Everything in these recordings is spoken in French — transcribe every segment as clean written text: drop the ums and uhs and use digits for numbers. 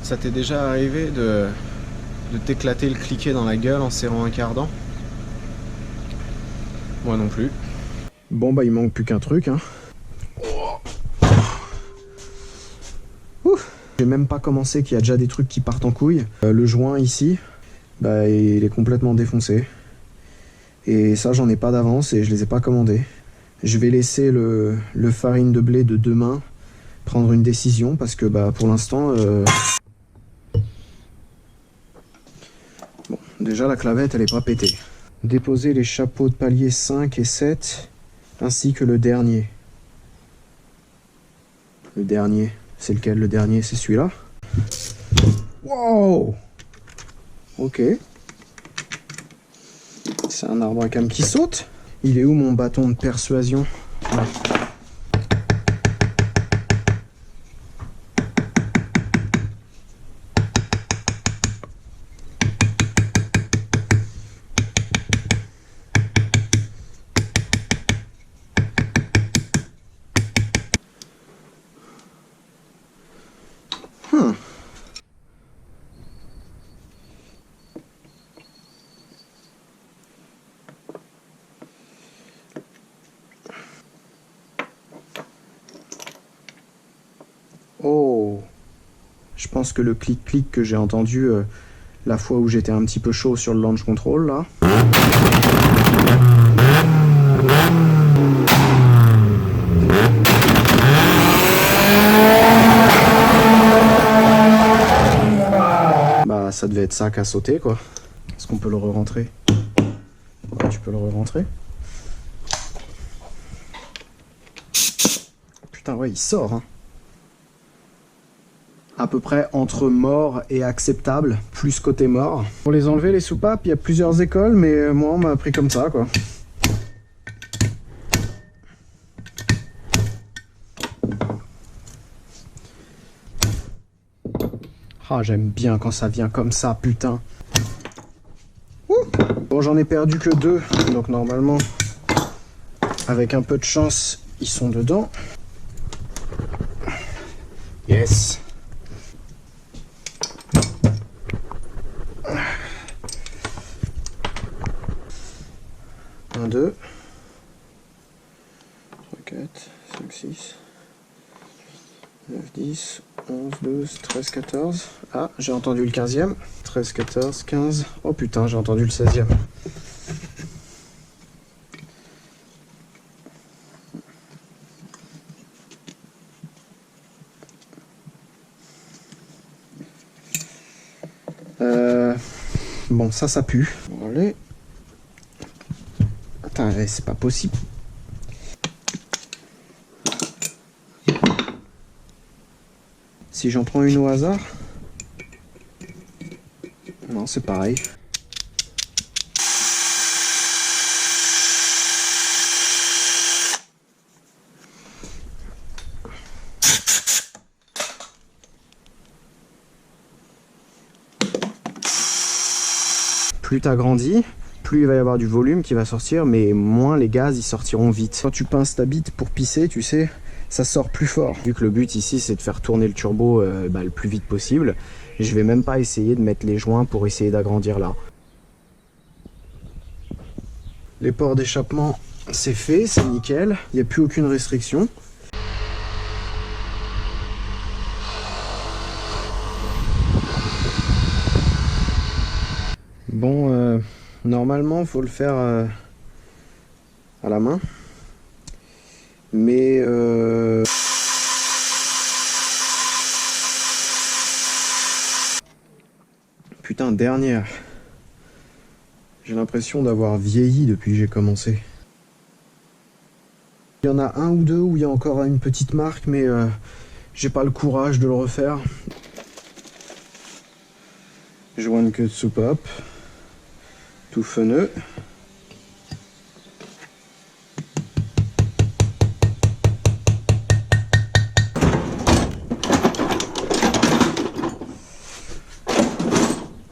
Ça t'est déjà arrivé de t'éclater le cliquet dans la gueule en serrant un cardan? Moi non plus. Bon bah il manque plus qu'un truc hein. Ouf. J'ai même pas commencé qu'il y a déjà des trucs qui partent en couille. Le joint ici, bah il est complètement défoncé. Et ça j'en ai pas d'avance et je les ai pas commandés. Je vais laisser le farine de blé de demain prendre une décision parce que bah pour l'instant... Bon, déjà la clavette elle est pas pétée. Déposer les chapeaux de palier 5 et 7 ainsi que le dernier. Le dernier, c'est lequel le dernier? C'est celui-là. Wow. Ok. C'est un arbre à cames qui saute. Il est où mon bâton de persuasion? Là. Oh, je pense que le clic-clic que j'ai entendu la fois où j'étais un petit peu chaud sur le launch control là. Bah ça devait être ça qui a sauté quoi. Est-ce qu'on peut le re-rentrer? Ouais, tu peux le re-rentrer. Putain ouais il sort hein. À peu près entre mort et acceptable, plus côté mort. Pour les enlever les soupapes, il y a plusieurs écoles, mais moi on m'a appris comme ça quoi. Ah j'aime bien quand ça vient comme ça, putain. Ouh. Bon j'en ai perdu que 2, donc normalement, avec un peu de chance, ils sont dedans. Yes. Un, 2, 3, 4, 5, 6, 9, 10, 11, 12, 13, 14. Ah, j'ai entendu le 15e. 13, 14, 15. Oh putain, j'ai entendu le 16e. Bon, ça pue. Bon, allez. Attends, c'est pas possible. Si j'en prends une au hasard. Non, c'est pareil. Plus t'agrandis, plus il va y avoir du volume qui va sortir, mais moins les gaz ils sortiront vite. Quand tu pinces ta bite pour pisser, tu sais, ça sort plus fort. Vu que le but ici c'est de faire tourner le turbo le plus vite possible, je vais même pas essayer de mettre les joints pour essayer d'agrandir là. Les ports d'échappement c'est fait, c'est nickel, il n'y a plus aucune restriction. Bon, normalement, faut le faire à la main, mais putain, dernière. J'ai l'impression d'avoir vieilli depuis que j'ai commencé. Il y en a un ou deux où il y a encore une petite marque, mais j'ai pas le courage de le refaire. Joint de queue de soupape. Tout feneux.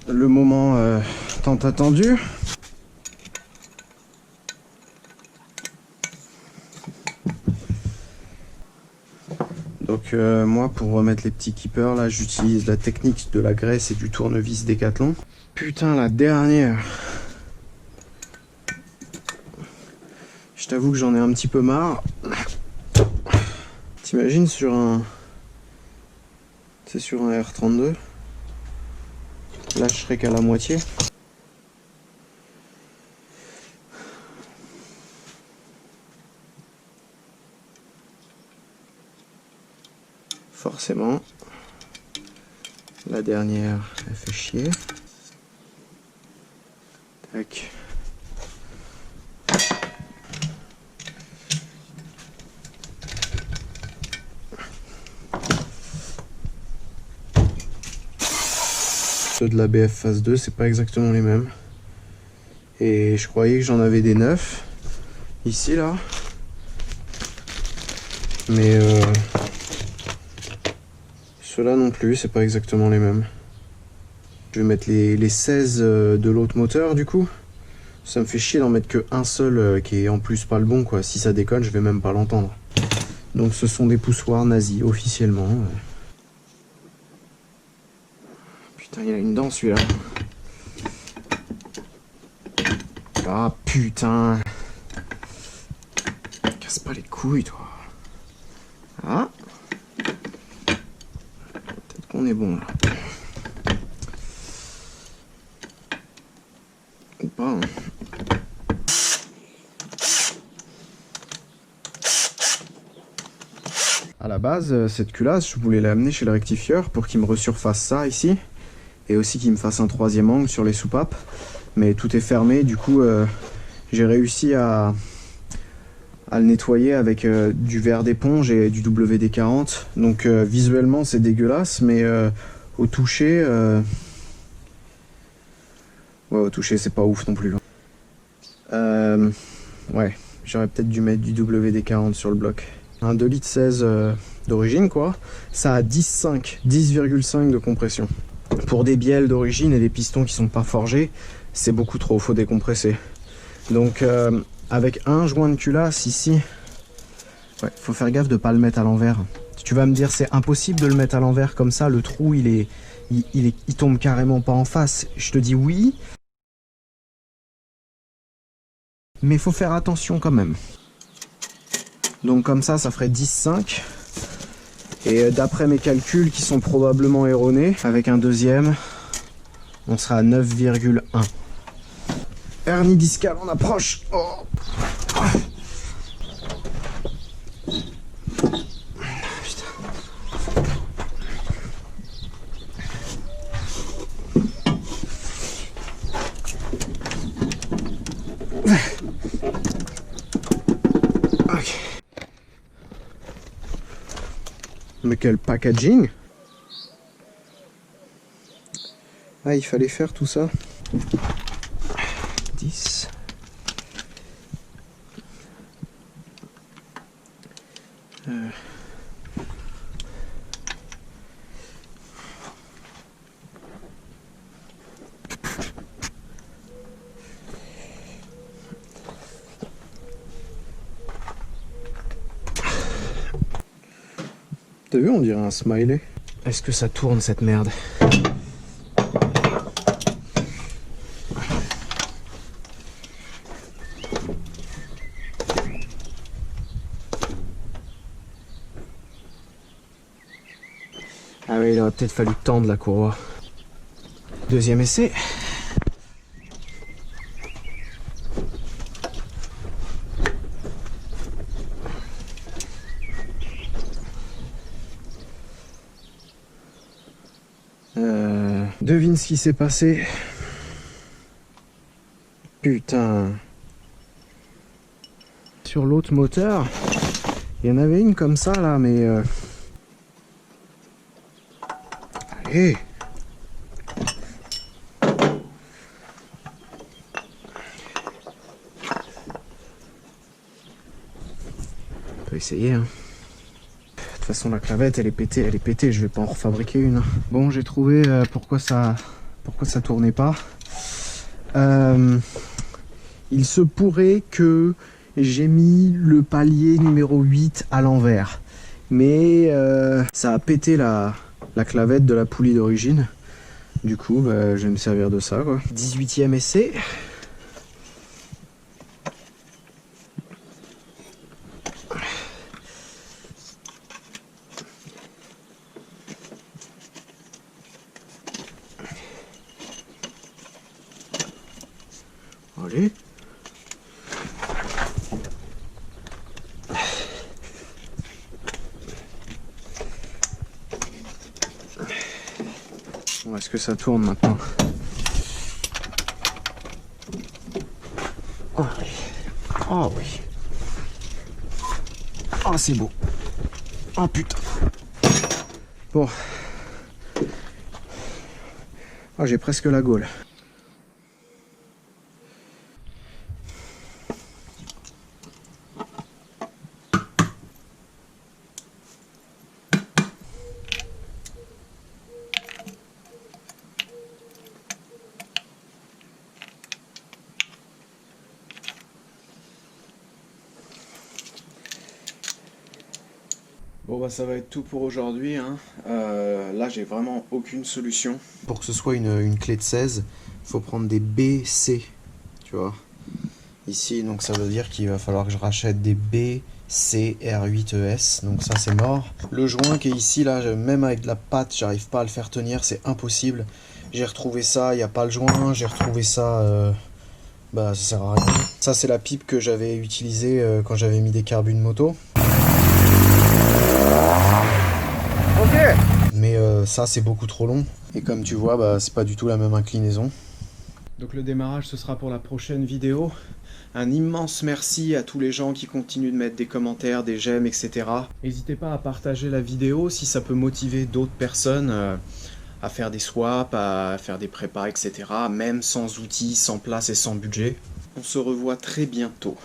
Le moment tant attendu. Donc moi pour remettre les petits keepers là j'utilise la technique de la graisse et du tournevis Décathlon. Putain la dernière. Je t'avoue que j'en ai un petit peu marre. T'imagines sur un... C'est sur un R32. Là je serais qu'à la moitié. Forcément, la dernière, elle fait chier. Tac. Ceux de la BF phase 2, c'est pas exactement les mêmes. Et je croyais que j'en avais des neufs ici là. Mais ceux-là non plus, c'est pas exactement les mêmes. Je vais mettre les 16 de l'autre moteur du coup. Ça me fait chier d'en mettre que un seul qui est en plus pas le bon quoi. Si ça déconne, je vais même pas l'entendre. Donc ce sont des poussoirs nazis officiellement. Putain, il a une dent celui-là. Ah putain. Casse pas les couilles toi. Ah. Peut-être qu'on est bon là. Ou pas hein. À la base, cette culasse, je voulais l'amener chez le rectifieur pour qu'il me resurface ça ici. Et aussi qu'il me fasse un troisième angle sur les soupapes. Mais tout est fermé, du coup j'ai réussi à le nettoyer avec du verre d'éponge et du WD-40. Donc visuellement c'est dégueulasse, mais au toucher... Ouais, au toucher c'est pas ouf non plus. Ouais, j'aurais peut-être dû mettre du WD-40 sur le bloc. Un 2,16 litres d'origine quoi, ça a 10,5 de compression. Pour des bielles d'origine et des pistons qui sont pas forgés, c'est beaucoup trop, faut décompresser. Donc avec un joint de culasse ici, ouais, faut faire gaffe de pas le mettre à l'envers. Tu vas me dire c'est impossible de le mettre à l'envers comme ça, le trou il tombe carrément pas en face. Je te dis oui, mais faut faire attention quand même. Donc comme ça ferait 10,5. Et d'après mes calculs qui sont probablement erronés, avec un deuxième, on sera à 9,1. Hernie discale en approche. Oh. Ok. Mais quel packaging! Ah, il fallait faire tout ça. 10. T'as vu, on dirait un smiley. Est-ce que ça tourne cette merde? Ah oui, il aurait peut-être fallu tendre la courroie. Deuxième essai. Devine ce qui s'est passé. Putain. Sur l'autre moteur, il y en avait une comme ça là, mais... Allez. On peut essayer, hein. De toute façon la clavette elle est pétée, je vais pas en refabriquer une. Bon, j'ai trouvé pourquoi ça tournait pas. Il se pourrait que j'ai mis le palier numéro 8 à l'envers. Mais ça a pété la clavette de la poulie d'origine. Du coup, bah, je vais me servir de ça, quoi. 18e essai. Allez. Bon, est-ce que ça tourne maintenant? Oh oui. Oh oui. Oh, c'est beau. Oh putain. Bon. Oh, j'ai presque la gaule. Bon bah ça va être tout pour aujourd'hui, hein. Là j'ai vraiment aucune solution. Pour que ce soit une clé de 16, il faut prendre des B, C, tu vois. Ici donc ça veut dire qu'il va falloir que je rachète des B, C, R8ES, donc ça c'est mort. Le joint qui est ici là, même avec de la pâte, j'arrive pas à le faire tenir, c'est impossible. J'ai retrouvé ça, il n'y a pas le joint, j'ai retrouvé ça, bah ça sert à rien. Ça c'est la pipe que j'avais utilisée quand j'avais mis des carbus de moto. Mais ça c'est beaucoup trop long et comme tu vois bah, c'est pas du tout la même inclinaison. Donc le démarrage ce sera pour la prochaine vidéo. Un immense merci à tous les gens qui continuent de mettre des commentaires, des j'aime, etc. N'hésitez pas à partager la vidéo si ça peut motiver d'autres personnes à faire des swaps, à faire des prépas, etc. Même sans outils, sans place et sans budget. On se revoit très bientôt.